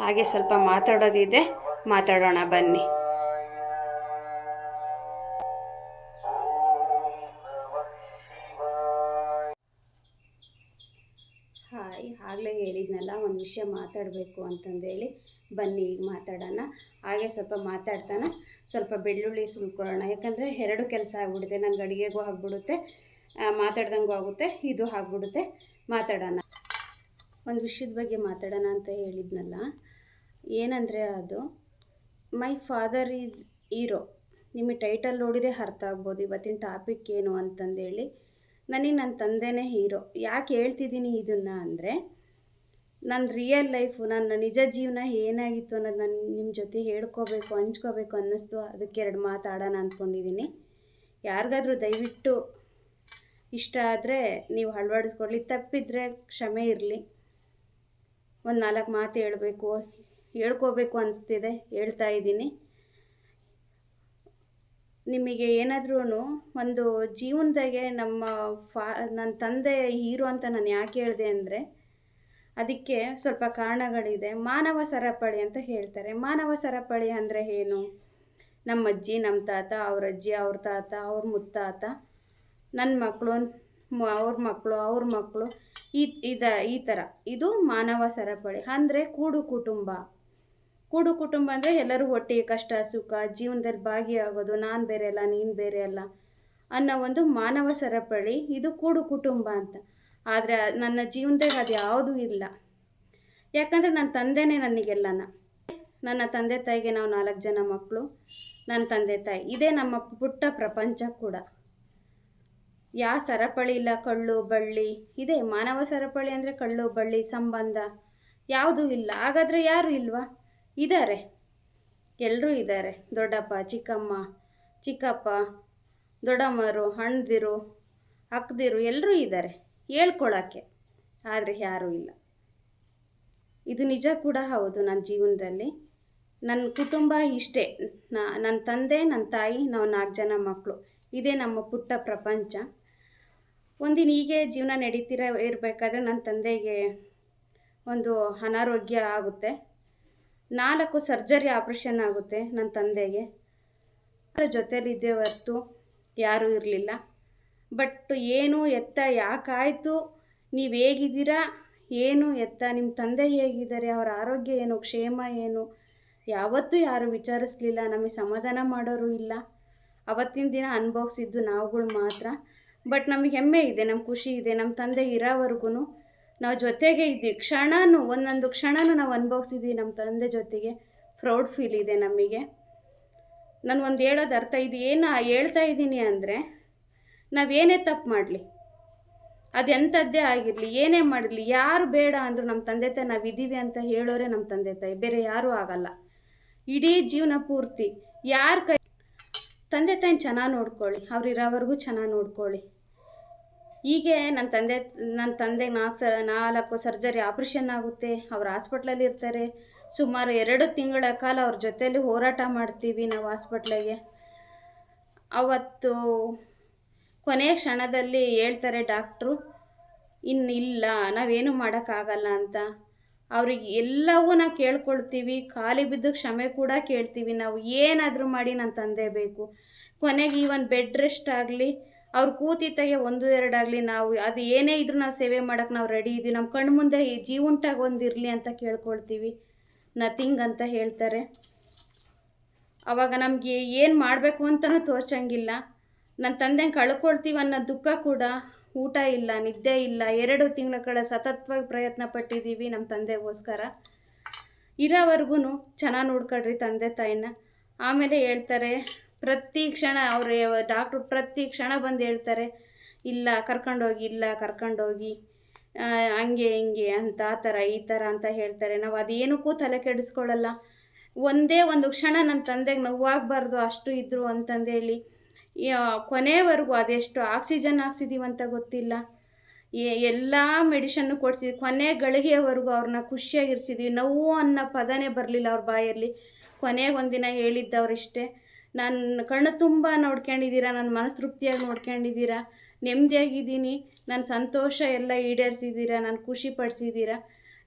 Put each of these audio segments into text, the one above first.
ಹಾಗೆ ಸ್ವಲ್ಪ ಮಾತಾಡೋದಿದೆ, ಮಾತಾಡೋಣ ಬನ್ನಿ. ಹಾಯ್, ಆಗಲೇ ಹೇಳಿದ್ನಲ್ಲ ಒಂದು ವಿಷಯ ಮಾತಾಡಬೇಕು ಅಂತಂದೇಳಿ, ಬನ್ನಿ ಈಗ ಮಾತಾಡೋಣ. ಹಾಗೆ ಸ್ವಲ್ಪ ಮಾತಾಡ್ತಾನೆ ಸ್ವಲ್ಪ ಬೆಳ್ಳುಳ್ಳಿ ಸುಲ್ಕೊಳ್ಳೋಣ. ಯಾಕಂದರೆ 2 ಕೆಲಸ ಆಗ್ಬಿಡುತ್ತೆ, ನನಗೆ ಅಡುಗೆಗೂ ಆಗ್ಬಿಡುತ್ತೆ, ಮಾತಾಡ್ದಂಗೂ ಆಗುತ್ತೆ, ಇದು ಆಗ್ಬಿಡುತ್ತೆ. ಮಾತಾಡೋಣ, ಒಂದು ವಿಷಯದ ಬಗ್ಗೆ ಮಾತಾಡೋಣ ಅಂತ ಹೇಳಿದ್ನಲ್ಲ. ಏನಂದರೆ ಅದು ಮೈ ಫಾದರ್ ಈಸ್ ಹೀರೋ. ನಿಮಗೆ ಟೈಟಲ್ ನೋಡಿದರೆ ಅರ್ಥ ಆಗ್ಬೋದು ಇವತ್ತಿನ ಟಾಪಿಕ್ ಏನು ಅಂತಂದೇಳಿ. ನನಗೆ ನನ್ನ ತಂದೆನೇ ಹೀರೋ. ಯಾಕೆ ಹೇಳ್ತಿದ್ದೀನಿ ಇದನ್ನು ಅಂದರೆ, ನನ್ನ ರಿಯಲ್ ಲೈಫು, ನನ್ನ ನಿಜ ಜೀವನ ಏನಾಗಿತ್ತು ಅನ್ನೋದು ನಾನು ನಿಮ್ಮ ಜೊತೆ ಹೇಳ್ಕೋಬೇಕು, ಹಂಚ್ಕೋಬೇಕು ಅನ್ನಿಸ್ತು. ಅದಕ್ಕೆ 2 ಮಾತಾಡೋಣ ಅಂದ್ಕೊಂಡಿದ್ದೀನಿ. ಯಾರಿಗಾದ್ರೂ ದಯವಿಟ್ಟು ಇಷ್ಟ ಆದರೆ ನೀವು ಅಳವಡಿಸ್ಕೊಳ್ಳಿ, ತಪ್ಪಿದರೆ ಕ್ಷಮೆ ಇರಲಿ. ಒಂದು 4 ಮಾತು ಹೇಳ್ಕೋಬೇಕು ಅನಿಸ್ತಿದೆ, ಹೇಳ್ತಾ ಇದ್ದೀನಿ. ನಿಮಗೆ ಏನಾದ್ರೂ ಒಂದು ಜೀವನದಾಗೆ ನನ್ನ ತಂದೆ ಹೀರೋ ಅಂತ ನಾನು ಯಾಕೆ ಹೇಳಿದೆ ಅಂದರೆ, ಅದಕ್ಕೆ ಸ್ವಲ್ಪ ಕಾರಣಗಳಿದೆ. ಮಾನವ ಸರಪಳಿ ಅಂತ ಹೇಳ್ತಾರೆ. ಮಾನವ ಸರಪಳಿ ಅಂದರೆ ಏನು? ನಮ್ಮ ಅಜ್ಜಿ, ನಮ್ಮ ತಾತ, ಅವ್ರ ಅಜ್ಜಿ, ಅವ್ರ ತಾತ, ಅವ್ರ ಮುತ್ತಾತ, ನನ್ನ ಮಕ್ಕಳು, ಅವ್ರ ಮಕ್ಕಳು, ಈ ಥರ ಇದು ಮಾನವ ಸರಪಳಿ. ಅಂದರೆ ಕೂಡು ಕುಟುಂಬ ಅಂದರೆ ಎಲ್ಲರೂ ಒಟ್ಟಿಗೆ ಕಷ್ಟ ಸುಖ ಜೀವನದಲ್ಲಿ ಭಾಗಿಯಾಗೋದು, ನಾನು ಬೇರೆ ಅಲ್ಲ ನೀನು ಬೇರೆ ಅಲ್ಲ ಅನ್ನೋ ಒಂದು ಮಾನವ ಸರಪಳಿ, ಇದು ಕೂಡು ಕುಟುಂಬ ಅಂತ. ಆದರೆ ನನ್ನ ಜೀವನದಾಗ ಅದು ಯಾವುದೂ ಇಲ್ಲ. ಯಾಕಂದರೆ ನನ್ನ ತಂದೆನೇ ನನಗೆಲ್ಲನ. ನನ್ನ ತಂದೆ ತಾಯಿಗೆ ನಾವು 4 ಜನ ಮಕ್ಕಳು. ನನ್ನ ತಂದೆ ತಾಯಿ ಇದೇ ನಮ್ಮ ಪುಟ್ಟ ಪ್ರಪಂಚ ಕೂಡ. ಯಾವ ಸರಪಳಿ ಇಲ್ಲ, ಕಳ್ಳು ಬಳ್ಳಿ ಇದೆ. ಮಾನವ ಸರಪಳಿ ಅಂದರೆ ಕಳ್ಳು ಬಳ್ಳಿ ಸಂಬಂಧ ಯಾವುದೂ ಇಲ್ಲ. ಹಾಗಾದರೆ ಯಾರು ಇಲ್ವಾ? ಇದ್ದಾರೆ, ಎಲ್ಲರೂ ಇದ್ದಾರೆ. ದೊಡ್ಡಪ್ಪ, ಚಿಕ್ಕಮ್ಮ, ಚಿಕ್ಕಪ್ಪ, ದೊಡ್ಡಮ್ಮರು, ಅಣ್ಣದಿರು, ಅಕ್ಕದಿರು ಎಲ್ಲರೂ ಇದ್ದಾರೆ ಹೇಳ್ಕೊಳಕ್ಕೆ. ಆದರೆ ಯಾರೂ ಇಲ್ಲ. ಇದು ನಿಜ ಕೂಡ ಹೌದು. ನನ್ನ ಜೀವನದಲ್ಲಿ ನನ್ನ ಕುಟುಂಬ ಇಷ್ಟೇ. ನನ್ನ ತಂದೆ, ನನ್ನ ತಾಯಿ, ನಾವು 4 ಜನ ಮಕ್ಕಳು. ಇದೇ ನಮ್ಮ ಪುಟ್ಟ ಪ್ರಪಂಚ. ಒಂದಿನ ಹೀಗೆ ಜೀವನ ಇರಬೇಕಾದ್ರೆ ನನ್ನ ತಂದೆಗೆ ಒಂದು ಅನಾರೋಗ್ಯ ಆಗುತ್ತೆ. 4 ಸರ್ಜರಿ ಆಪ್ರೇಷನ್ ಆಗುತ್ತೆ ನನ್ನ ತಂದೆಗೆ. ಅದರ ಜೊತೆಲಿದ್ದೇ ಹೊರತು ಯಾರೂ ಇರಲಿಲ್ಲ. ಬಟ್ ಏನು ಎತ್ತ ಯಾಕಾಯಿತು, ನೀವು ಹೇಗಿದ್ದೀರಾ, ಏನು ಎತ್ತ, ನಿಮ್ಮ ತಂದೆ ಹೇಗಿದ್ದಾರೆ, ಅವರ ಆರೋಗ್ಯ ಏನು, ಕ್ಷೇಮ ಏನು, ಯಾವತ್ತೂ ಯಾರೂ ವಿಚಾರಿಸಲಿಲ್ಲ. ನಮಗೆ ಸಮಾಧಾನ ಮಾಡೋರು ಇಲ್ಲ. ಅವತ್ತಿನ ದಿನ ಅನುಭವಿಸಿದ್ದು ನಾವುಗಳು ಮಾತ್ರ. ಬಟ್ ನಮಗೆ ಹೆಮ್ಮೆ ಇದೆ, ನಮ್ಗೆ ಖುಷಿ ಇದೆ. ನಮ್ಮ ತಂದೆ ಇರೋವರೆಗೂ ನಾವು ಜೊತೆಗೆ ಇದ್ವಿ. ಒಂದೊಂದು ಕ್ಷಣನೂ ನಾವು ಅನುಭವಿಸಿದ್ವಿ ನಮ್ಮ ತಂದೆ ಜೊತೆಗೆ. ಪ್ರೌಡ್ ಫೀಲ್ ಇದೆ ನಮಗೆ. ನಾನು ಒಂದು ಹೇಳೋದು ಅರ್ಥ, ಇದು ಏನು ಹೇಳ್ತಾ ಇದ್ದೀನಿ ಅಂದರೆ, ನಾವೇನೇ ತಪ್ಪು ಮಾಡಲಿ, ಅದೆಂಥದ್ದೇ ಆಗಿರಲಿ, ಏನೇ ಮಾಡಲಿ, ಯಾರು ಬೇಡ ಅಂದರೂ ನಮ್ಮ ತಂದೆ ತಾಯಿ ನಾವಿದ್ದೀವಿ ಅಂತ ಹೇಳೋರೆ ನಮ್ಮ ತಂದೆ ತಾಯಿ, ಬೇರೆ ಯಾರೂ ಆಗಲ್ಲ. ಇಡೀ ಜೀವನ ಪೂರ್ತಿ ತಂದೆ ತಾಯಿನ ಚೆನ್ನಾಗಿ ನೋಡ್ಕೊಳ್ಳಿ, ಅವ್ರು ಇರೋವರೆಗೂ ಚೆನ್ನಾಗಿ ನೋಡ್ಕೊಳ್ಳಿ. ಹೀಗೆ ನನ್ನ ತಂದೆಗೆ 4 ಸರ್ಜರಿ ಆಪ್ರೇಷನ್ ಆಗುತ್ತೆ. ಅವ್ರು ಹಾಸ್ಪಿಟ್ಲಲ್ಲಿ ಇರ್ತಾರೆ. ಸುಮಾರು 2 ತಿಂಗಳ ಕಾಲ ಅವ್ರ ಜೊತೆಯಲ್ಲಿ ಹೋರಾಟ ಮಾಡ್ತೀವಿ ನಾವು ಹಾಸ್ಪಿಟ್ಲಿಗೆ. ಅವತ್ತು ಕೊನೆಯ ಕ್ಷಣದಲ್ಲಿ ಹೇಳ್ತಾರೆ ಡಾಕ್ಟ್ರು, ಇನ್ನಿಲ್ಲ, ನಾವೇನು ಮಾಡೋಕ್ಕಾಗಲ್ಲ ಅಂತ. ಅವ್ರಿಗೆ ಎಲ್ಲವೂ ನಾವು ಕೇಳ್ಕೊಳ್ತೀವಿ, ಖಾಲಿ ಬಿದ್ದು ಕ್ಷಮೆ ಕೂಡ ಕೇಳ್ತೀವಿ. ನಾವು ಏನಾದರೂ ಮಾಡಿ ನನ್ನ ತಂದೆ ಬೇಕು. ಕೊನೆಗೆ ಈವನ್ ಬೆಡ್ ರೆಸ್ಟ್ ಆಗಲಿ, ಅವ್ರು ಕೂತಿತ್ತಾಗೆ 1-2 ಆಗಲಿ, ನಾವು ಅದು ಏನೇ ಇದ್ರೂ ನಾವು ಸೇವೆ ಮಾಡೋಕ್ಕೆ ನಾವು ರೆಡಿ ಇದ್ದೀವಿ. ನಮ್ಮ ಕಣ್ಣು ಮುಂದೆ ಈ ಜೀವಂಟಾಗಿ ಒಂದಿರಲಿ ಅಂತ ಕೇಳ್ಕೊಳ್ತೀವಿ. ನಥಿಂಗ್ ಅಂತ ಹೇಳ್ತಾರೆ. ಆವಾಗ ನಮಗೆ ಏನು ಮಾಡಬೇಕು ಅಂತಲೂ ತೋಚಂಗಿಲ್ಲ. ನನ್ನ ತಂದೆನ ಕಳ್ಕೊಳ್ತೀವಿ ಅನ್ನೋ ದುಃಖ ಕೂಡ. ಊಟ ಇಲ್ಲ, ನಿದ್ದೆ ಇಲ್ಲ, 2 ತಿಂಗಳ ಸತತವಾಗಿ ಪ್ರಯತ್ನ ಪಟ್ಟಿದ್ದೀವಿ ನಮ್ಮ ತಂದೆಗೋಸ್ಕರ. ಇರೋವರೆಗೂ ಚೆನ್ನಾಗಿ ನೋಡ್ಕೊಳ್ರಿ ತಂದೆ ತಾಯಿನ. ಆಮೇಲೆ ಹೇಳ್ತಾರೆ ಪ್ರತಿ ಕ್ಷಣ, ಡಾಕ್ಟ್ರು ಪ್ರತಿ ಕ್ಷಣ ಬಂದು ಹೇಳ್ತಾರೆ, ಇಲ್ಲ ಕರ್ಕೊಂಡೋಗಿ ಹಂಗೆ ಹಿಂಗೆ ಅಂತ, ಆ ಥರ ಈ ಥರ ಅಂತ ಹೇಳ್ತಾರೆ. ನಾವು ಅದೇನಕ್ಕೂ ತಲೆ ಕೆಡಿಸ್ಕೊಳ್ಳಲ್ಲ. ಒಂದೇ ಒಂದು ಕ್ಷಣ ನನ್ನ ತಂದೆಗೆ ನೋವಾಗಬಾರ್ದು ಅಷ್ಟು ಇದ್ದರು ಅಂತಂದೇಳಿ ಕೊನೆವರೆಗೂ ಅದೆಷ್ಟು ಆಕ್ಸಿಜನ್ ಹಾಕ್ಸಿದ್ದೀವಂತ ಗೊತ್ತಿಲ್ಲ. ಎಲ್ಲ ಮೆಡಿಷನ್ನು ಕೊಡಿಸಿದ್ವಿ. ಕೊನೆ ಗಳಿಗೆಯವರೆಗೂ ಅವ್ರನ್ನ ಖುಷಿಯಾಗಿರಿಸಿದ್ವಿ. ನೋವು ಅನ್ನೋ ಪದನೇ ಬರಲಿಲ್ಲ ಅವ್ರ ಬಾಯಲ್ಲಿ. ಕೊನೆಗೊಂದಿನ ಹೇಳಿದ್ದವ್ರಿಷ್ಟೇ, ನನ್ನ ಕಣ್ಣು ತುಂಬ ನೋಡ್ಕೊಂಡಿದ್ದೀರಾ, ನನ್ನ ಮನಸ್ತೃಪ್ತಿಯಾಗಿ ನೋಡ್ಕೊಂಡಿದ್ದೀರಾ, ನೆಮ್ಮದಿಯಾಗಿದ್ದೀನಿ, ನನ್ನ ಸಂತೋಷ ಎಲ್ಲ ಈಡೇರಿಸಿದ್ದೀರಾ, ನಾನು ಖುಷಿ ಪಡಿಸಿದ್ದೀರಾ.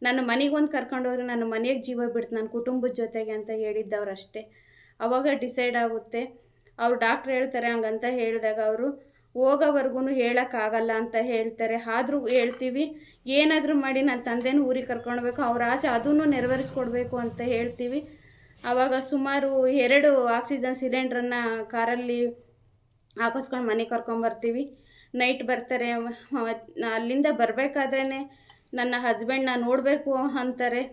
ನನ್ನ ಮನೆಗೊಂದು ಕರ್ಕೊಂಡೋಗ್ರಿ, ನನ್ನ ಮನೆಗೆ ಜೀವ ಬಿಡ್ತು ನನ್ನ ಕುಟುಂಬದ ಜೊತೆಗೆ ಅಂತ ಹೇಳಿದ್ದವ್ರು ಅಷ್ಟೇ. ಆವಾಗ ಡಿಸೈಡ್ ಆಗುತ್ತೆ. ಅವ್ರು ಡಾಕ್ಟ್ರ್ ಹೇಳ್ತಾರೆ ಹಂಗಂತ ಹೇಳಿದಾಗ ಅವರು ಹೋಗೋವರೆಗೂ ಹೇಳೋಕ್ಕಾಗಲ್ಲ ಅಂತ ಹೇಳ್ತಾರೆ. ಆದರೂ ಹೇಳ್ತೀವಿ, ಏನಾದರೂ ಮಾಡಿ ನನ್ನ ತಂದೆನೂ ಊರಿಗೆ ಕರ್ಕೊಳ್ಬೇಕು, ಅವ್ರ ಆಸೆ ಅದನ್ನು ನೆರವೇರಿಸ್ಕೊಡ್ಬೇಕು ಅಂತ ಹೇಳ್ತೀವಿ. ಆವಾಗ ಸುಮಾರು 2 ಆಕ್ಸಿಜನ್ ಸಿಲಿಂಡ್ರನ್ನು ಕಾರಲ್ಲಿ ಹಾಕಿಸ್ಕೊಂಡು ಮನೆಗೆ ಕರ್ಕೊಂಬರ್ತೀವಿ. ನೈಟ್ ಬರ್ತಾರೆ. ಅಲ್ಲಿಂದ ಬರಬೇಕಾದ್ರೇ ನನ್ನ ಹಸ್ಬೆಂಡ್ನ ನೋಡಬೇಕು ಅಂತಾರೆ.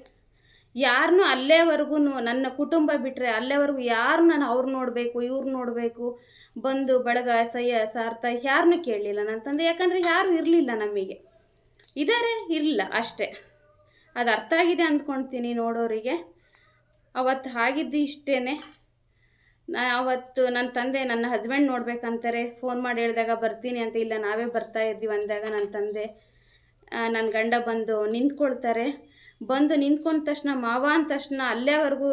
ಯಾರನ್ನೂ ಅಲ್ಲೇವರೆಗೂ ನನ್ನ ಕುಟುಂಬ ಬಿಟ್ಟರೆ ಅಲ್ಲೇವರೆಗೂ ಯಾರು ನಾನು ಅವ್ರು ನೋಡಬೇಕು ಇವ್ರು ನೋಡಬೇಕು ಬಂದು ಬಳಗ ಸಹ್ಯ ಸಾರ್ಥ ಯಾರನ್ನೂ ಕೇಳಲಿಲ್ಲ ನನ್ನ ತಂದೆ. ಯಾಕಂದರೆ ಯಾರೂ ಇರಲಿಲ್ಲ, ನಮಗೆ ಇದ್ದಾರೆ ಇರಲಿಲ್ಲ ಅಷ್ಟೇ. ಅದು ಅರ್ಥ ಆಗಿದೆ ಅಂದ್ಕೊಳ್ತೀನಿ ನೋಡೋರಿಗೆ. ಅವತ್ತು ಆಗಿದ್ದು ಇಷ್ಟೇ. ಅವತ್ತು ನನ್ನ ತಂದೆ ನನ್ನ ಹಸ್ಬೆಂಡ್ ನೋಡ್ಬೇಕಂತಾರೆ. ಫೋನ್ ಮಾಡಿ ಹೇಳಿದಾಗ ಬರ್ತೀನಿ ಅಂತ, ಇಲ್ಲ ನಾವೇ ಬರ್ತಾ ಇದ್ದೀವಿ ಅಂದಾಗ ನನ್ನ ತಂದೆ ನನ್ನ ಗಂಡ ಬಂದು ನಿಂತ್ಕೊಳ್ತಾರೆ. ಬಂದು ನಿಂತ್ಕೊಂಡ ತಕ್ಷಣ ಮಾವ ಅಂದ ತಕ್ಷಣ ಅಲ್ಲೇವರೆಗೂ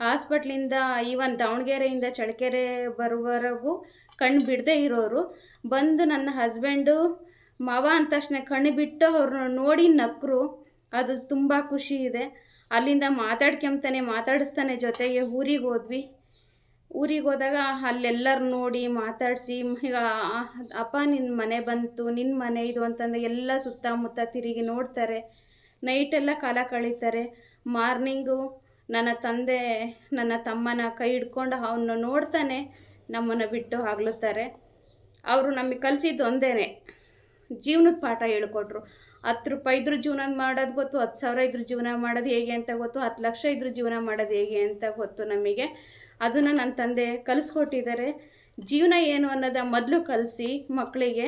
ಹಾಸ್ಪಿಟ್ಲಿಂದ ಈವನ್ ದಾವಣಗೆರೆಯಿಂದ ಚಳ್ಳಕೆರೆ ಬರುವವರೆಗೂ ಕಣ್ಣು ಬಿಡದೇ ಇರೋರು ಬಂದು ನನ್ನ ಹಸ್ಬೆಂಡು ಮಾವ ಅಂದ ತಕ್ಷಣ ಕಣ್ಣು ಬಿಟ್ಟು ಅವ್ರನ್ನ ನೋಡಿ ನಕ್ಕರು. ಅದು ತುಂಬ ಖುಷಿ ಇದೆ. ಅಲ್ಲಿಂದ ಮಾತಾಡಿಸ್ತಾನೆ ಜೊತೆಗೆ ಊರಿಗೆ ಹೋದಾಗ ಅಲ್ಲೆಲ್ಲರೂ ನೋಡಿ ಮಾತಾಡಿಸಿ, ಈಗ ಅಪ್ಪ ನಿನ್ನ ಮನೆ ಬಂತು, ನಿನ್ನ ಮನೆ ಇದು ಅಂತಂದು ಎಲ್ಲ ಸುತ್ತಮುತ್ತ ತಿರುಗಿ ನೋಡ್ತಾರೆ. ನೈಟೆಲ್ಲ ಕಾಲ ಕಳೀತಾರೆ. ಮಾರ್ನಿಂಗು ನನ್ನ ತಂದೆ ನನ್ನ ತಮ್ಮನ ಕೈ ಹಿಡ್ಕೊಂಡು ಅವನ್ನ ನೋಡ್ತಾನೆ ನಮ್ಮನ್ನು ಬಿಟ್ಟು ಆಗ್ಲುತ್ತಾರೆ. ಅವರು ನಮಗೆ ಕಲಿಸಿದ್ದು ಒಂದೇ, ಜೀವನದ ಪಾಠ ಹೇಳ್ಕೊಟ್ರು. 10 ರೂಪಾಯಿ ಇದ್ರೂ ಜೀವನ ಮಾಡೋದು ಗೊತ್ತು, 10,000 ಇದ್ರೂ ಜೀವನ ಮಾಡೋದು ಹೇಗೆ ಅಂತ ಗೊತ್ತು, 10 ಲಕ್ಷ ಇದ್ರೂ ಜೀವನ ಮಾಡೋದು ಹೇಗೆ ಅಂತ ಗೊತ್ತು ನಮಗೆ. ಅದನ್ನು ನನ್ನ ತಂದೆ ಕಲಿಸ್ಕೊಟ್ಟಿದ್ದಾರೆ. ಜೀವನ ಏನು ಅನ್ನೋದ ಮೊದಲು ಕಲಿಸಿ ಮಕ್ಕಳಿಗೆ.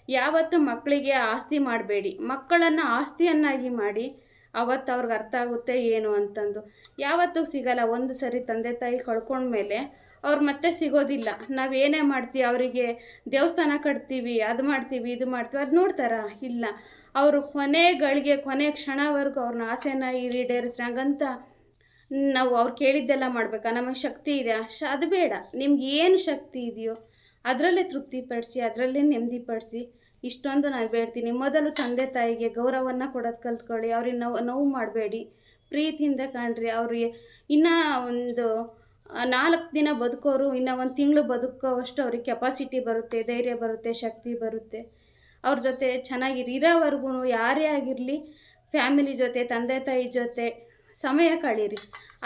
ಯಾವತ್ತೂ ಮಕ್ಕಳಿಗೆ ಆಸ್ತಿ ಮಾಡಬೇಡಿ, ಮಕ್ಕಳನ್ನು ಆಸ್ತಿಯನ್ನಾಗಿ ಮಾಡಿ. ಅವತ್ತು ಅವ್ರಿಗೆ ಅರ್ಥ ಆಗುತ್ತೆ ಏನು ಅಂತಂದು. ಯಾವತ್ತೂ ಸಿಗಲ್ಲ. ಒಂದು ಸರಿ ತಂದೆ ತಾಯಿ ಕಳ್ಕೊಂಡ್ಮೇಲೆ ಅವ್ರು ಮತ್ತೆ ಸಿಗೋದಿಲ್ಲ. ನಾವೇನೇ ಮಾಡ್ತೀವಿ, ಅವರಿಗೆ ದೇವಸ್ಥಾನ ಕಟ್ತೀವಿ, ಅದು ಮಾಡ್ತೀವಿ ಇದು ಮಾಡ್ತೀವಿ, ಅದು ನೋಡ್ತಾರಾ? ಇಲ್ಲ. ಅವರು ಕೊನೆ ಕ್ಷಣವರೆಗೂ ಅವ್ರನ್ನ ಆಸೆನ ಈಡೇರಿಸ್ರಂಗಂತ ನಾವು ಅವ್ರು ಕೇಳಿದ್ದೆಲ್ಲ ಮಾಡಬೇಕಾ? ನಮಗೆ ಶಕ್ತಿ ಇದೆ ಅದು ಬೇಡ. ನಿಮ್ಗೆ ಏನು ಶಕ್ತಿ ಇದೆಯೋ ಅದರಲ್ಲೇ ತೃಪ್ತಿಪಡಿಸಿ, ಅದರಲ್ಲೇ ನೆಮ್ಮದಿಪಡಿಸಿ. ಇಷ್ಟೊಂದು ನಾನು ಬೇಡ್ತೀನಿ. ಮೊದಲು ತಂದೆ ತಾಯಿಗೆ ಗೌರವವನ್ನು ಕೊಡೋದು ಕಲ್ತ್ಕೊಳ್ಳಿ. ಅವ್ರಿಗೆ ನೋವು ಮಾಡಬೇಡಿ, ಪ್ರೀತಿಯಿಂದ ಕಾಣ್ರಿ. ಅವ್ರಿಗೆ ಇನ್ನೂ ಒಂದು 4 ದಿನ ಬದುಕೋರು ಇನ್ನೂ 1 ತಿಂಗಳು ಬದುಕೋವಷ್ಟು ಅವ್ರಿಗೆ ಕೆಪಾಸಿಟಿ ಬರುತ್ತೆ, ಧೈರ್ಯ ಬರುತ್ತೆ, ಶಕ್ತಿ ಬರುತ್ತೆ. ಅವ್ರ ಜೊತೆ ಚೆನ್ನಾಗಿರಿ. ಇರೋವರೆಗೂ ಯಾರೇ ಆಗಿರಲಿ ಫ್ಯಾಮಿಲಿ ಜೊತೆ ತಂದೆ ತಾಯಿ ಜೊತೆ ಸಮಯ ಕಳೀರಿ.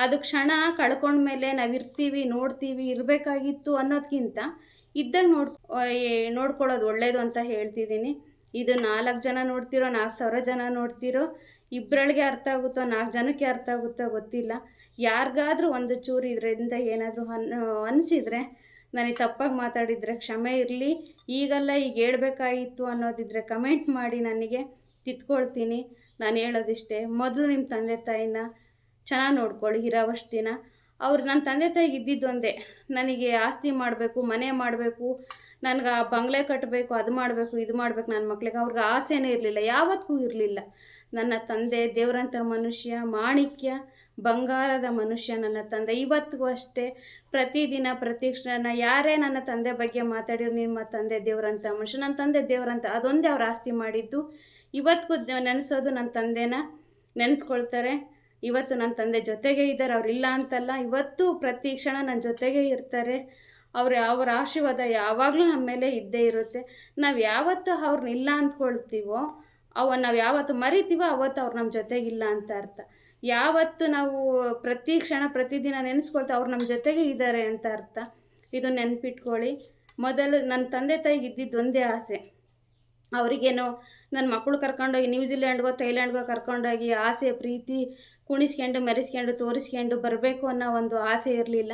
ಅದು ಕ್ಷಣ ಕಳ್ಕೊಂಡ್ಮೇಲೆ ನಾವು ಇರ್ತೀವಿ, ನೋಡ್ತೀವಿ, ಇರಬೇಕಾಗಿತ್ತು ಅನ್ನೋದಕ್ಕಿಂತ ಇದ್ದಾಗ ನೋಡ್ಕೊಳ್ಳೋದು ಒಳ್ಳೆಯದು ಅಂತ ಹೇಳ್ತಿದ್ದೀನಿ. ಇದು 4 ಜನ ನೋಡ್ತಿರೋ, 4,000 ಜನ ನೋಡ್ತಿರೋ, ಇಬ್ಬರಳಿಗೆ ಅರ್ಥ ಆಗುತ್ತೋ 4 ಜನಕ್ಕೆ ಅರ್ಥ ಆಗುತ್ತೋ ಗೊತ್ತಿಲ್ಲ. ಯಾರಿಗಾದ್ರೂ ಒಂದು ಚೂರು ಇದರಿಂದ ಏನಾದರೂ ಅನಿಸಿದರೆ, ನನಗೆ ತಪ್ಪಾಗಿ ಮಾತಾಡಿದರೆ ಕ್ಷಮೆ ಇರಲಿ. ಈಗಲ್ಲ ಈಗ ಹೇಳ್ಬೇಕಾಗಿತ್ತು ಅನ್ನೋದಿದ್ರೆ ಕಮೆಂಟ್ ಮಾಡಿ, ನನಗೆ ತಿದ್ಕೊಳ್ತೀನಿ. ನಾನು ಹೇಳೋದಿಷ್ಟೇ, ಮೊದಲು ನಿಮ್ಮ ತಂದೆ ತಾಯಿನ ಚೆನ್ನಾಗಿ ನೋಡ್ಕೊಳ್ಳಿ ಇರೋವಷ್ಟು ದಿನ. ಅವ್ರು ನನ್ನ ತಂದೆ ತಾಯಿಗೆ ಇದ್ದಿದ್ದು ಒಂದೇ, ನನಗೆ ಆಸ್ತಿ ಮಾಡಬೇಕು, ಮನೆ ಮಾಡಬೇಕು, ನನಗೆ ಆ ಬಂಗ್ಲೆ ಕಟ್ಟಬೇಕು, ಅದು ಮಾಡಬೇಕು ಇದು ಮಾಡಬೇಕು ನನ್ನ ಮಕ್ಳಿಗೆ. ಅವ್ರಿಗೆ ಆಸೆನೇ ಇರಲಿಲ್ಲ, ಯಾವತ್ತಿಗೂ ಇರಲಿಲ್ಲ. ನನ್ನ ತಂದೆ ದೇವರಂಥ ಮನುಷ್ಯ, ಮಾಣಿಕ್ಯ ಬಂಗಾರದ ಮನುಷ್ಯ ನನ್ನ ತಂದೆ. ಇವತ್ತಿಗೂ ಅಷ್ಟೇ, ಪ್ರತಿದಿನ ಪ್ರತಿ ಕ್ಷಣ ಯಾರೇ ನನ್ನ ತಂದೆ ಬಗ್ಗೆ ಮಾತಾಡಿರೋ ನಿಮ್ಮ ತಂದೆ ದೇವರಂಥ ಮನುಷ್ಯ, ನನ್ನ ತಂದೆ ದೇವರಂತ, ಅದೊಂದೇ ಅವ್ರು ಆಸ್ತಿ ಮಾಡಿದ್ದು. ಇವತ್ತಿಗೂ ನೆನೆಸೋದು ನನ್ನ ತಂದೆನ ನೆನೆಸ್ಕೊಳ್ತಾರೆ. ಇವತ್ತು ನನ್ನ ತಂದೆ ಜೊತೆಗೆ ಇದ್ದಾರೆ, ಅವ್ರಿಲ್ಲ ಅಂತಲ್ಲ. ಇವತ್ತು ಪ್ರತಿ ಕ್ಷಣ ನನ್ನ ಜೊತೆಗೆ ಇರ್ತಾರೆ. ಅವರ ಆಶೀರ್ವಾದ ಯಾವಾಗಲೂ ನಮ್ಮ ಮೇಲೆ ಇದ್ದೇ ಇರುತ್ತೆ. ನಾವು ಯಾವತ್ತು ಅವ್ರನ್ನ ಇಲ್ಲ ಅಂದ್ಕೊಳ್ತೀವೋ, ನಾವು ಯಾವತ್ತು ಮರಿತೀವೋ ಅವತ್ತು ಅವ್ರು ನಮ್ಮ ಜೊತೆಗಿಲ್ಲ ಅಂತ ಅರ್ಥ. ಯಾವತ್ತು ನಾವು ಪ್ರತಿ ಕ್ಷಣ ಪ್ರತಿದಿನ ನೆನೆಸ್ಕೊಳ್ತಾ ಅವ್ರು ನಮ್ಮ ಜೊತೆಗೆ ಇದ್ದಾರೆ ಅಂತ ಅರ್ಥ. ಇದು ನೆನ್ಪಿಟ್ಕೊಳ್ಳಿ. ಮೊದಲು ನನ್ನ ತಂದೆ ತಾಯಿಗೆ ಇದ್ದಿದ್ದು ಒಂದೇ ಆಸೆ, ಅವರಿಗೇನೋ ನನ್ನ ಮಕ್ಕಳು ಕರ್ಕೊಂಡೋಗಿ ನ್ಯೂಜಿಲ್ಯಾಂಡ್ಗೋ ಥೈಲ್ಯಾಂಡ್ಗೋ ಕರ್ಕೊಂಡೋಗಿ ಆಸೆ ಪ್ರೀತಿ ಕುಣಿಸ್ಕೊಂಡು ಮೆರೆಸ್ಕೊಂಡು ತೋರಿಸ್ಕೊಂಡು ಬರಬೇಕು ಅನ್ನೋ ಒಂದು ಆಸೆ ಇರಲಿಲ್ಲ.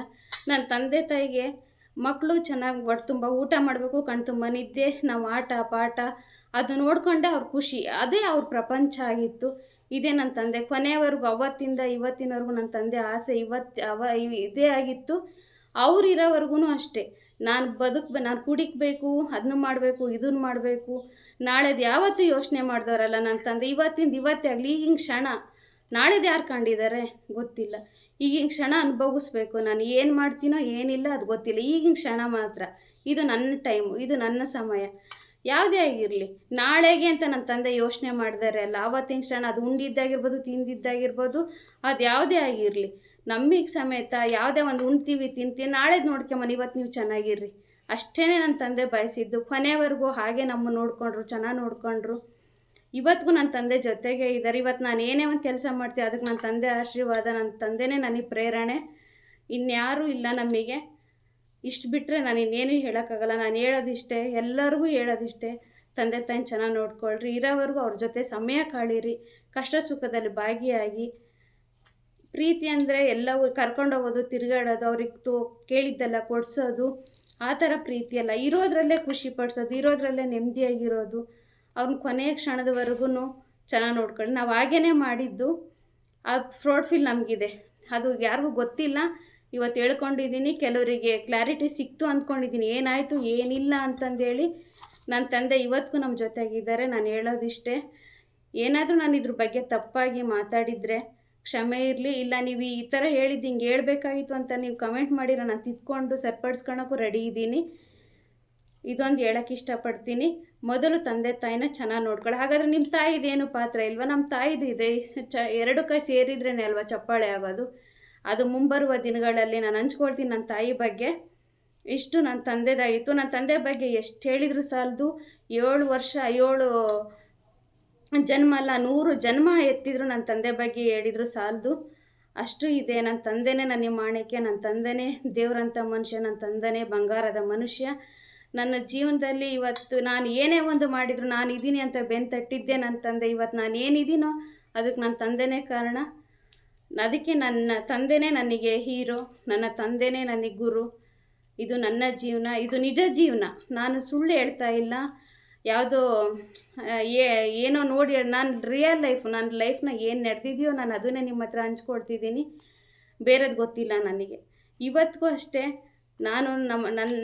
ನನ್ನ ತಂದೆ ತಾಯಿಗೆ ಮಕ್ಕಳು ಚೆನ್ನಾಗಿ ಹೊಟ್ಟೆ ತುಂಬ ಊಟ ಮಾಡಬೇಕು, ಕಣ್ ತುಂಬ ನಿದ್ದೆ, ನಾವು ಆಟ ಪಾಠ ಅದು ನೋಡಿಕೊಂಡೆ ಅವ್ರ ಖುಷಿ, ಅದೇ ಅವ್ರ ಪ್ರಪಂಚ ಆಗಿತ್ತು. ಇದೇ ನನ್ನ ತಂದೆ ಕೊನೆಯವರೆಗೂ, ಅವತ್ತಿಂದ ಇವತ್ತಿನವರೆಗೂ ನನ್ನ ತಂದೆ ಆಸೆ ಇದೇ ಆಗಿತ್ತು. ಅವ್ರು ಇರೋವರೆಗೂ ಅಷ್ಟೇ, ನಾನು ಕುಡಿಬೇಕು, ಅದನ್ನು ಮಾಡಬೇಕು, ಇದನ್ನು ಮಾಡಬೇಕು, ನಾಳೆದು ಯಾವತ್ತೂ ಯೋಚನೆ ಮಾಡಿದವರಲ್ಲ ನನ್ನ ತಂದೆ. ಇವತ್ತೇ ಆಗಲಿ, ಈಗಿನ ಕ್ಷಣ, ನಾಳೆದು ಯಾರು ಕಂಡಿದ್ದಾರೆ ಗೊತ್ತಿಲ್ಲ. ಈಗಿನ ಕ್ಷಣ ಅನುಭವಿಸ್ಬೇಕು. ನಾನು ಏನು ಮಾಡ್ತೀನೋ ಏನಿಲ್ಲ ಅದು ಗೊತ್ತಿಲ್ಲ. ಈಗಿನ ಕ್ಷಣ ಮಾತ್ರ, ಇದು ನನ್ನ ಟೈಮು, ಇದು ನನ್ನ ಸಮಯ. ಯಾವುದೇ ಆಗಿರಲಿ, ನಾಳೆಗೆ ಅಂತ ನನ್ನ ತಂದೆ ಯೋಚನೆ ಮಾಡಿದಾರೆ ಅಲ್ಲ, ಆವತ್ತಿನ ಕ್ಷಣ ಅದು ಉಂಡಿದ್ದಾಗಿರ್ಬೋದು, ತಿಂದಿದ್ದಾಗಿರ್ಬೋದು, ಅದು ಯಾವುದೇ ಆಗಿರಲಿ, ನಮಗೆ ಸಮೇತ ಯಾವುದೇ ಒಂದು ಉಣ್ತೀವಿ ತಿಂತೀವಿ, ನಾಳೆದು ನೋಡ್ಕೊಂಬನಿ, ಇವತ್ತು ನೀವು ಚೆನ್ನಾಗಿರ್ರಿ ಅಷ್ಟೇ ನನ್ನ ತಂದೆ ಬಯಸಿದ್ದು. ಕೊನೆವರೆಗೂ ಹಾಗೆ ನಮ್ಮ ನೋಡಿಕೊಂಡ್ರು, ಚೆನ್ನಾಗಿ ನೋಡಿಕೊಂಡ್ರು. ಇವತ್ತಿಗೂ ನನ್ನ ತಂದೆ ಜೊತೆಗೆ ಇದ್ದಾರೆ. ಇವತ್ತು ನಾನು ಏನೇ ಒಂದು ಕೆಲಸ ಮಾಡ್ತೀವಿ ಅದಕ್ಕೆ ನನ್ನ ತಂದೆ ಆಶೀರ್ವಾದ, ನನ್ನ ತಂದೆನೇ ನನಗೆ ಪ್ರೇರಣೆ, ಇನ್ಯಾರೂ ಇಲ್ಲ ನಮಗೆ. ಇಷ್ಟು ಬಿಟ್ಟರೆ ನಾನು ಇನ್ನೇನು ಹೇಳೋಕ್ಕಾಗಲ್ಲ. ನಾನು ಹೇಳೋದಿಷ್ಟೇ, ಎಲ್ಲರಿಗೂ ಹೇಳೋದಿಷ್ಟೇ, ತಂದೆ ತಾಯಿನ ಚೆನ್ನಾಗಿ ನೋಡ್ಕೊಳ್ರಿ, ಇರೋವರೆಗೂ ಅವ್ರ ಜೊತೆ ಸಮಯ ಕಳೀರಿ, ಕಷ್ಟ ಸುಖದಲ್ಲಿ ಭಾಗಿಯಾಗಿ. ಪ್ರೀತಿ ಅಂದರೆ ಎಲ್ಲವೂ ಕರ್ಕೊಂಡೋಗೋದು, ತಿರುಗಾಡೋದು, ಅವ್ರಿಗೆ ಕೇಳಿದ್ದೆಲ್ಲ ಕೊಡಿಸೋದು, ಆ ಥರ ಪ್ರೀತಿ ಅಲ್ಲ. ಇರೋದ್ರಲ್ಲೇ ಖುಷಿ ಪಡಿಸೋದು, ಇರೋದ್ರಲ್ಲೇ ನೆಮ್ಮದಿಯಾಗಿರೋದು, ಅವ್ನ ಕೊನೆಯ ಕ್ಷಣದವರೆಗೂ ಚೆನ್ನಾಗಿ ನೋಡ್ಕೊಳ್ಳಿ. ನಾವು ಹಾಗೇ ಮಾಡಿದ್ದು, ಆ ಪ್ರೌಡ್ ಫೀಲ್ ನಮಗಿದೆ. ಅದು ಯಾರಿಗೂ ಗೊತ್ತಿಲ್ಲ. ಇವತ್ತು ಹೇಳ್ಕೊಂಡಿದ್ದೀನಿ, ಕೆಲವರಿಗೆ ಕ್ಲಾರಿಟಿ ಸಿಕ್ತು ಅಂದ್ಕೊಂಡಿದ್ದೀನಿ, ಏನಾಯಿತು ಏನಿಲ್ಲ ಅಂತಂದೇಳಿ. ನನ್ನ ತಂದೆ ಇವತ್ತಿಗೂ ನಮ್ಮ ಜೊತೆಗಿದ್ದಾರೆ. ನಾನು ಹೇಳೋದಿಷ್ಟೇ, ಏನಾದರೂ ನಾನು ಇದ್ರ ಬಗ್ಗೆ ತಪ್ಪಾಗಿ ಮಾತಾಡಿದರೆ ಕ್ಷಮೆ ಇರಲಿ. ಇಲ್ಲ ನೀವು ಈ ಥರ ಹೇಳಿದ್ದು ಹಿಂಗೆ ಹೇಳ್ಬೇಕಾಗಿತ್ತು ಅಂತ ನೀವು ಕಮೆಂಟ್ ಮಾಡಿರೋ, ನಾನು ತಿದ್ಕೊಂಡು ಸರಿಪಡಿಸ್ಕೊಳಕ್ಕೂ ರೆಡಿ ಇದ್ದೀನಿ. ಇದೊಂದು ಹೇಳೋಕ್ಕೆ ಇಷ್ಟಪಡ್ತೀನಿ. ಮೊದಲು ತಂದೆ ತಾಯಿನ ಚೆನ್ನಾಗಿ ನೋಡ್ಕೊಳ್ಳಿ. ಹಾಗಾದರೆ ನಿಮ್ಮ ತಾಯಿದೇನು ಪಾತ್ರ ಇಲ್ವಾ? ನಮ್ಮ ತಾಯಿದು ಇದೆ. ಎರಡು ಕೈ ಸೇರಿದ್ರೇ ಅಲ್ವಾ ಚಪ್ಪಾಳೆ ಆಗೋದು. ಅದು ಮುಂಬರುವ ದಿನಗಳಲ್ಲಿ ನಾನು ಹಂಚ್ಕೊಳ್ತೀನಿ ನನ್ನ ತಾಯಿ ಬಗ್ಗೆ. ಇಷ್ಟು ನನ್ನ ತಂದೆದಾಗಿತ್ತು. ನನ್ನ ತಂದೆ ಬಗ್ಗೆ ಎಷ್ಟು ಹೇಳಿದ್ರು ಸಾಲದು. 7 ವರ್ಷ 7 ಜನ್ಮ ಅಲ್ಲ, 100 ಜನ್ಮ ಎತ್ತಿದ್ರು ನನ್ನ ತಂದೆ ಬಗ್ಗೆ ಹೇಳಿದ್ರು ಸಾಲದು. ಅಷ್ಟು ಇದೆ. ನನ್ನ ತಂದೆನೇ ನನಗೆ ಮಾಣಿಕ್ಯ, ನನ್ನ ತಂದೆನೇ ದೇವರಂಥ ಮನುಷ್ಯ, ನನ್ನ ತಂದೆನೇ ಬಂಗಾರದ ಮನುಷ್ಯ. ನನ್ನ ಜೀವನದಲ್ಲಿ ಇವತ್ತು ನಾನು ಏನೇ ಒಂದು ಮಾಡಿದ್ರು, ನಾನು ಇದ್ದೀನಿ ಅಂತ ಬೆನ್ನು ತಟ್ಟಿದ್ದೆ ನನ್ನ ತಂದೆ. ಇವತ್ತು ನಾನು ಏನಿದ್ದೀನೋ ಅದಕ್ಕೆ ನನ್ನ ತಂದೆನೇ ಕಾರಣ. ಅದಕ್ಕೆ ನನ್ನ ತಂದೆನೇ ನನಗೆ ಹೀರೋ, ನನ್ನ ತಂದೆನೇ ನನಗೆ ಗುರು. ಇದು ನನ್ನ ಜೀವನ, ಇದು ನಿಜ ಜೀವನ. ನಾನು ಸುಳ್ಳು ಹೇಳ್ತಾ ಇಲ್ಲ, ಯಾವುದೋ ಏನೋ ನೋಡಿ. ನಾನು ರಿಯಲ್ ಲೈಫ್, ನನ್ನ ಲೈಫ್ನ ಏನು ನಡೆದಿದೆಯೋ ನಾನು ಅದನ್ನೇ ನಿಮ್ಮ ಹತ್ರ ಹಂಚ್ಕೊಳ್ತಿದ್ದೀನಿ. ಬೇರೆದು ಗೊತ್ತಿಲ್ಲ ನನಗೆ. ಇವತ್ತಿಗೂ ಅಷ್ಟೇ, ನಾನು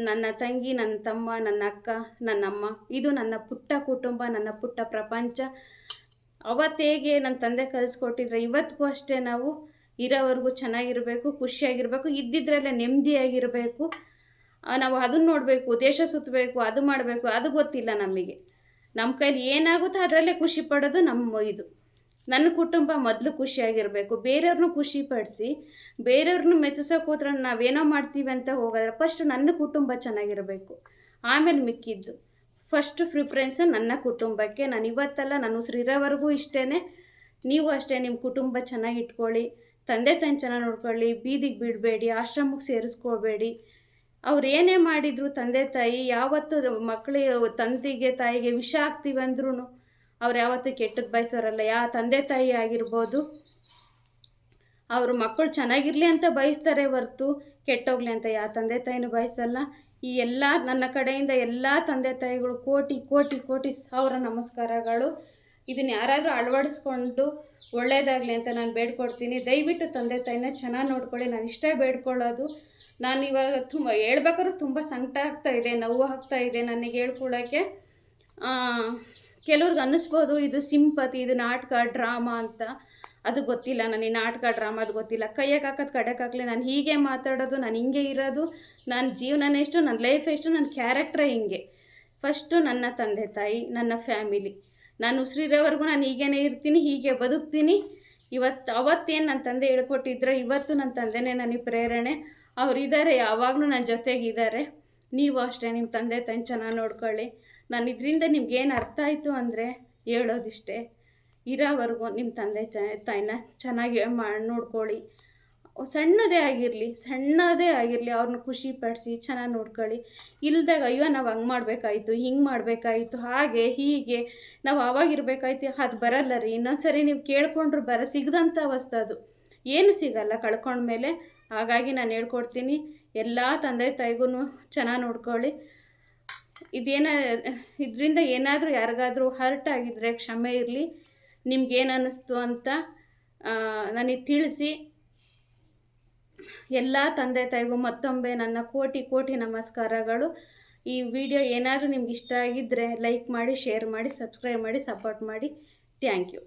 ನನ್ನ ತಂಗಿ, ನನ್ನ ತಮ್ಮ, ನನ್ನ ಅಕ್ಕ, ನನ್ನಮ್ಮ, ಇದು ನನ್ನ ಪುಟ್ಟ ಕುಟುಂಬ, ನನ್ನ ಪುಟ್ಟ ಪ್ರಪಂಚ. ಅವತ್ತೇಗೆ ನನ್ನ ತಂದೆ ಕಲಿಸ್ಕೊಟ್ಟಿದ್ರೆ ಇವತ್ತಿಗೂ ಅಷ್ಟೇ ನಾವು ಇರೋವರೆಗೂ ಚೆನ್ನಾಗಿರಬೇಕು, ಖುಷಿಯಾಗಿರಬೇಕು, ಇದ್ದಿದ್ರಲ್ಲೇ ನೆಮ್ಮದಿಯಾಗಿರಬೇಕು. ನಾವು ಅದನ್ನು ನೋಡಬೇಕು, ದೇಶ ಸುತ್ತಬೇಕು, ಅದು ಮಾಡಬೇಕು, ಅದು ಗೊತ್ತಿಲ್ಲ ನಮಗೆ. ನಮ್ಮ ಕೈಲಿ ಏನಾಗುತ್ತೋ ಅದರಲ್ಲೇ ಖುಷಿ ಪಡೋದು ನಮ್ಮ ಇದು. ನನ್ನ ಕುಟುಂಬ ಮೊದಲು ಖುಷಿಯಾಗಿರಬೇಕು. ಬೇರೆಯವ್ರನ್ನೂ ಖುಷಿ ಪಡಿಸಿ, ಬೇರೆಯವ್ರನ್ನೂ ಮೆಚ್ಚಿಸೋಕೆ ಹೋದ್ರೆ ನಾವೇನೋ ಮಾಡ್ತೀವಿ ಅಂತ ಹೋಗೋದ್ರೆ ಫಸ್ಟ್ ನನ್ನ ಕುಟುಂಬ ಚೆನ್ನಾಗಿರಬೇಕು, ಆಮೇಲೆ ಮಿಕ್ಕಿದ್ದು. ಫಸ್ಟ್ ಪ್ರಿಫರೆನ್ಸು ನನ್ನ ಕುಟುಂಬಕ್ಕೆ. ನಾನು ಇವತ್ತಲ್ಲ, ನಾನು ಉಸಿರಿರೋವರೆಗೂ ಇಷ್ಟೇ. ನೀವು ಅಷ್ಟೇ, ನಿಮ್ಮ ಕುಟುಂಬ ಚೆನ್ನಾಗಿ ಇಟ್ಕೊಳ್ಳಿ, ತಂದೆ ತಾಯಿನ ಚೆನ್ನಾಗಿ ನೋಡ್ಕೊಳ್ಳಿ, ಬೀದಿಗೆ ಬಿಡಬೇಡಿ, ಆಶ್ರಮಕ್ಕೆ ಸೇರಿಸ್ಕೊಳ್ಬೇಡಿ. ಅವ್ರು ಏನೇ ಮಾಡಿದ್ರು ತಂದೆ ತಾಯಿ ಯಾವತ್ತೂ ಮಕ್ಕಳಿಗೆ, ತಂದೆಗೆ ತಾಯಿಗೆ ವಿಷ ಆಗ್ತೀವಿ ಅಂದ್ರೂ ಅವ್ರು ಯಾವತ್ತೂ ಕೆಟ್ಟದ್ದು ಬಯಸೋರಲ್ಲ. ತಂದೆ ತಾಯಿ ಆಗಿರ್ಬೋದು, ಅವರು ಮಕ್ಕಳು ಚೆನ್ನಾಗಿರಲಿ ಅಂತ ಬಯಸ್ತಾರೆ ಹೊರ್ತು ಕೆಟ್ಟೋಗ್ಲಿ ಅಂತ ತಂದೆ ತಾಯಿನೂ ಬಯಸಲ್ಲ. ಈ ಎಲ್ಲ ನನ್ನ ಕಡೆಯಿಂದ ಎಲ್ಲ ತಂದೆ ತಾಯಿಗಳು ಕೋಟಿ ಕೋಟಿ ಕೋಟಿ ಸಾವಿರ ನಮಸ್ಕಾರಗಳು. ಇದನ್ನು ಯಾರಾದರೂ ಅಳವಡಿಸ್ಕೊಂಡು ಒಳ್ಳೆಯದಾಗಲಿ ಅಂತ ನಾನು ಬೇಡ್ಕೊಡ್ತೀನಿ. ದಯವಿಟ್ಟು ತಂದೆ ತಾಯಿನ ಚೆನ್ನಾಗಿ ನೋಡ್ಕೊಳ್ಳಿ. ನಾನು ಇಷ್ಟೇ ಬೇಡ್ಕೊಳ್ಳೋದು. ನಾನು ಇವಾಗ ಹೇಳ್ಬೇಕಾದ್ರೂ ತುಂಬ ಸಂಕಟ ಆಗ್ತಾಯಿದೆ, ನೋವು ಆಗ್ತಾಯಿದೆ ನನಗೆ ಹೇಳ್ಕೊಳ್ಳೋಕ್ಕೆ. ಕೆಲವ್ರಿಗೆ ಅನ್ನಿಸ್ಬೋದು ಇದು ಸಿಂಪತಿ, ಇದು ನಾಟಕ ಡ್ರಾಮಾ ಅಂತ. ಅದು ಗೊತ್ತಿಲ್ಲ ನನಗೆ, ನಾಟಕ ಡ್ರಾಮಾ ಅದು ಗೊತ್ತಿಲ್ಲ. ಕೈಯಾಗೆ ಹಾಕೋದು ಕಡೆಗೆ ಹಾಕಲಿ, ನಾನು ಹೀಗೆ ಮಾತಾಡೋದು, ನಾನು ಹಿಂಗೆ ಇರೋದು, ನನ್ನ ಜೀವನನೇ ಎಷ್ಟು, ನನ್ನ ಲೈಫ್ ಎಷ್ಟು, ನನ್ನ ಕ್ಯಾರೆಕ್ಟ್ರೇ ಹಿಂಗೆ. ಫಸ್ಟು ನನ್ನ ತಂದೆ ತಾಯಿ, ನನ್ನ ಫ್ಯಾಮಿಲಿ. ನಾನು ಉಸಿರಿರೋವರೆಗೂ ನಾನು ಹೀಗೇ ಇರ್ತೀನಿ, ಹೀಗೆ ಬದುಕ್ತೀನಿ. ಅವತ್ತೇನು ನನ್ನ ತಂದೆ ಹೇಳ್ಕೊಟ್ಟಿದ್ರು, ಇವತ್ತು ನನ್ನ ತಂದೆನೇ ನನಗೆ ಪ್ರೇರಣೆ. ಅವರಿದ್ದಾರೆ, ಯಾವಾಗಲೂ ನನ್ನ ಜೊತೆಗಿದ್ದಾರೆ. ನೀವು ಅಷ್ಟೇ, ನಿಮ್ಮ ತಂದೆ ತಾಯಿನ ಚೆನ್ನಾಗಿ ನೋಡ್ಕೊಳ್ಳಿ. ನಾನು ಇದರಿಂದ ನಿಮ್ಗೇನು ಅರ್ಥ ಆಯಿತು ಅಂದರೆ ಹೇಳೋದಿಷ್ಟೇ, ಇರೋವರೆಗೂ ನಿಮ್ಮ ತಂದೆ ತಾಯಿನ ಚೆನ್ನಾಗಿ ನೋಡ್ಕೊಳ್ಳಿ. ಸಣ್ಣದೇ ಆಗಿರಲಿ ಅವ್ರನ್ನ ಖುಷಿ ಪಡಿಸಿ ಚೆನ್ನಾಗಿ ನೋಡ್ಕೊಳ್ಳಿ. ಇಲ್ದಾಗ ಅಯ್ಯೋ ನಾವು ಹಂಗೆ ಮಾಡಬೇಕಾಯ್ತು, ಹಿಂಗೆ ಮಾಡಬೇಕಾಯ್ತು, ಹಾಗೆ ಹೀಗೆ ನಾವು ಆವಾಗಿರ್ಬೇಕಾಯ್ತು, ಅದು ಬರಲ್ಲ ರೀ. ಇನ್ನೊಂದ್ಸರಿ ನೀವು ಕೇಳ್ಕೊಂಡ್ರು ಸಿಗದಂಥ ಅವಸ್ಥೆ ಅದು, ಏನು ಸಿಗಲ್ಲ ಕಳ್ಕೊಂಡ್ಮೇಲೆ. ಹಾಗಾಗಿ ನಾನು ಹೇಳ್ಕೊಡ್ತೀನಿ, ಎಲ್ಲ ತಂದೆ ತಾಯಿಗೂ ಚೆನ್ನಾಗಿ ನೋಡ್ಕೊಳ್ಳಿ. ಇದರಿಂದ ಏನಾದರೂ ಯಾರಿಗಾದರೂ ಹರ್ಟ್ ಆಗಿದ್ದರೆ ಕ್ಷಮೆ ಇರಲಿ. ನಿಮ್ಗೇನು ಅನ್ನಿಸ್ತು ಅಂತ ನನಗೆ ತಿಳಿಸಿ. ಎಲ್ಲ ತಂದೆ ತಾಯಿಗೂ ಮತ್ತೊಮ್ಮೆ ನನ್ನ ಕೋಟಿ ಕೋಟಿ ನಮಸ್ಕಾರಗಳು. ಈ ವಿಡಿಯೋ ಏನಾದರೂ ನಿಮ್ಗೆ ಇಷ್ಟ ಆಗಿದ್ದರೆ ಲೈಕ್ ಮಾಡಿ, ಶೇರ್ ಮಾಡಿ, ಸಬ್ಸ್ಕ್ರೈಬ್ ಮಾಡಿ, ಸಪೋರ್ಟ್ ಮಾಡಿ. Thank you.